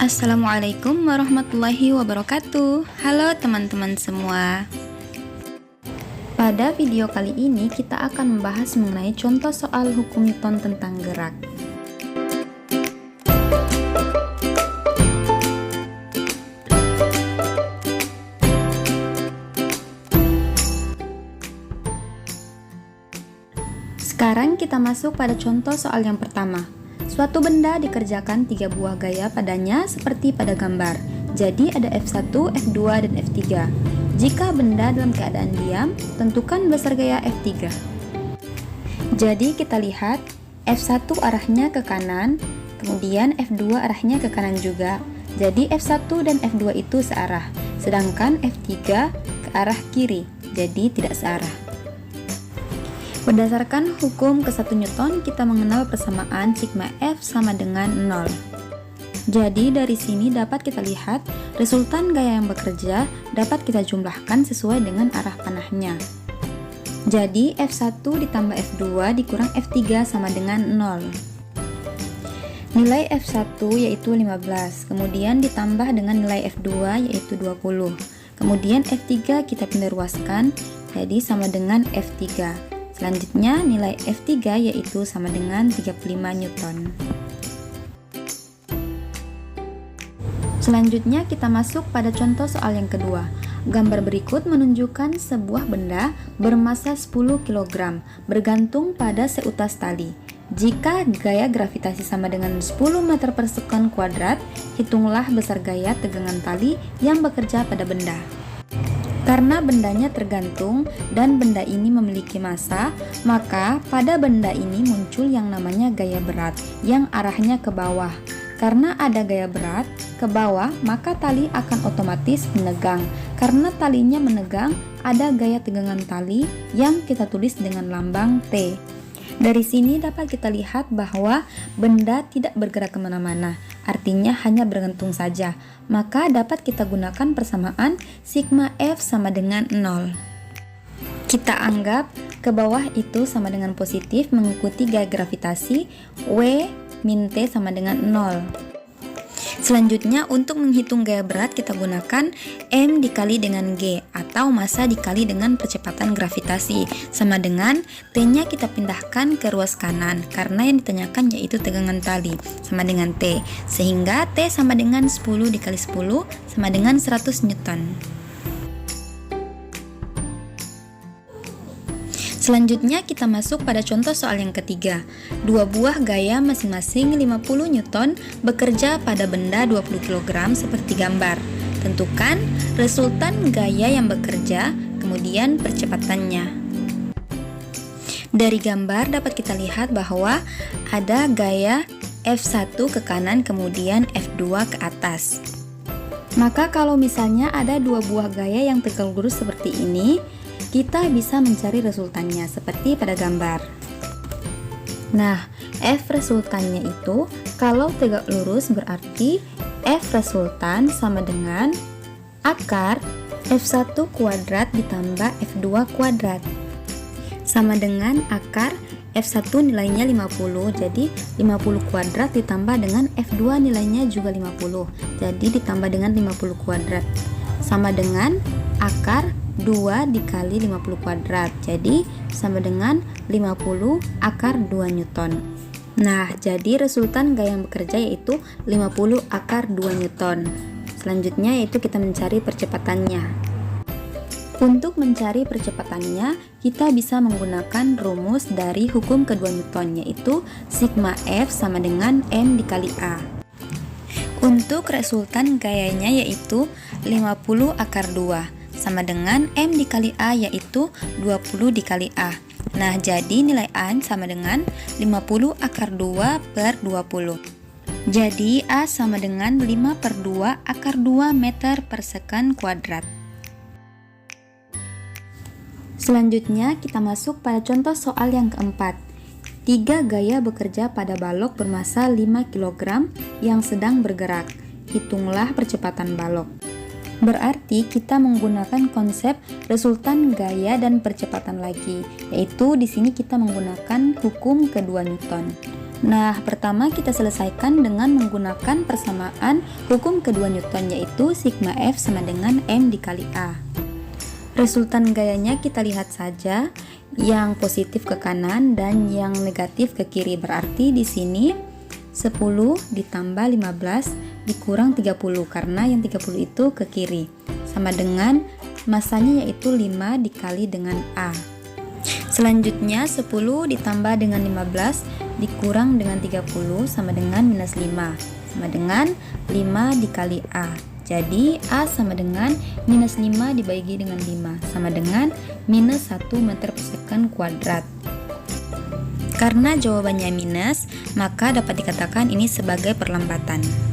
Assalamualaikum warahmatullahi wabarakatuh. Halo teman-teman semua. Pada video kali ini kita akan membahas mengenai contoh soal hukum Newton tentang gerak. Sekarang kita masuk pada contoh soal yang pertama. Suatu benda dikerjakan 3 buah gaya padanya seperti pada gambar. Jadi ada F1, F2, dan F3. Jika benda dalam keadaan diam, tentukan besar gaya F3. Jadi kita lihat F1 arahnya ke kanan, kemudian F2 arahnya ke kanan juga. Jadi F1 dan F2 itu searah, sedangkan F3 ke arah kiri, jadi tidak searah. Berdasarkan hukum ke-1 Newton, kita mengenal persamaan sigma F sama dengan 0. Jadi dari sini dapat kita lihat resultan gaya yang bekerja dapat kita jumlahkan sesuai dengan arah panahnya. Jadi F1 ditambah F2 dikurang F3 sama dengan 0. Nilai F1 yaitu 15, kemudian ditambah dengan nilai F2 yaitu 20. Kemudian F3 kita pindah ruaskan, jadi sama dengan F3. Selanjutnya nilai F3 yaitu sama dengan 35 Newton. Selanjutnya kita masuk pada contoh soal yang kedua. Gambar berikut menunjukkan sebuah benda bermassa 10 kg bergantung pada seutas tali. Jika gaya gravitasi sama dengan 10 meter per sekon kuadrat, hitunglah besar gaya tegangan tali yang bekerja pada benda. Karena bendanya tergantung dan benda ini memiliki massa, maka pada benda ini muncul yang namanya gaya berat yang arahnya ke bawah. Karena ada gaya berat ke bawah, maka tali akan otomatis menegang. Karena talinya menegang, ada gaya tegangan tali yang kita tulis dengan lambang T. Dari sini dapat kita lihat bahwa benda tidak bergerak kemana-mana, artinya hanya bergantung saja. Maka dapat kita gunakan persamaan sigma F sama dengan 0. Kita anggap ke bawah itu sama dengan positif mengikuti gaya gravitasi, W min T sama dengan 0. Selanjutnya untuk menghitung gaya berat kita gunakan M dikali dengan G atau massa dikali dengan percepatan gravitasi sama dengan T-nya kita pindahkan ke ruas kanan karena yang ditanyakan yaitu tegangan tali sama dengan T, sehingga T sama dengan 10 dikali 10 sama dengan 100 Newton. Selanjutnya kita masuk pada contoh soal yang ketiga. Dua buah gaya masing-masing 50 Newton bekerja pada benda 20 kg seperti gambar. Tentukan resultan gaya yang bekerja, kemudian percepatannya. Dari gambar dapat kita lihat bahwa ada gaya F1 ke kanan kemudian F2 ke atas. Maka kalau misalnya ada dua buah gaya yang tegak lurus seperti ini, kita bisa mencari resultannya seperti pada gambar. Nah, F resultannya itu kalau tegak lurus berarti F resultan sama dengan akar F1 kuadrat ditambah F2 kuadrat sama dengan akar F1 nilainya 50, jadi 50 kuadrat ditambah dengan F2 nilainya juga 50, jadi ditambah dengan 50 kuadrat sama dengan akar 2 dikali 50 kuadrat, jadi sama dengan 50 akar 2 Newton. Nah, jadi resultan gaya yang bekerja yaitu 50 akar 2 Newton. Selanjutnya yaitu kita mencari percepatannya. Untuk mencari percepatannya, kita bisa menggunakan rumus dari hukum kedua Newton, yaitu sigma F sama dengan M dikali A. Untuk resultan gayanya yaitu 50 akar 2 sama dengan M dikali A yaitu 20 dikali A. Nah, jadi nilai A sama dengan 50 akar 2 per 20. Jadi A sama dengan 5 per 2 akar 2 meter per sekon kuadrat. Selanjutnya kita masuk pada contoh soal yang keempat. 3 gaya bekerja pada balok bermassa 5 kg yang sedang bergerak. Hitunglah percepatan balok. Berarti kita menggunakan konsep resultan gaya dan percepatan lagi, yaitu di sini kita menggunakan hukum kedua Newton. Nah, pertama kita selesaikan dengan menggunakan persamaan hukum kedua Newton, yaitu sigma F sama dengan M dikali A. Resultan gayanya kita lihat saja, yang positif ke kanan dan yang negatif ke kiri. Berarti di sini 10 ditambah 15 dikurang 30, karena yang 30 itu ke kiri. Sama dengan masanya yaitu 5 dikali dengan A. Selanjutnya 10 ditambah dengan 15 dikurang dengan 30 sama dengan minus 5, sama dengan 5 dikali A. Jadi A sama dengan minus 5 dibagi dengan 5, sama dengan minus 1 meter per second kuadrat. Karena jawabannya minus, maka dapat dikatakan ini sebagai perlambatan.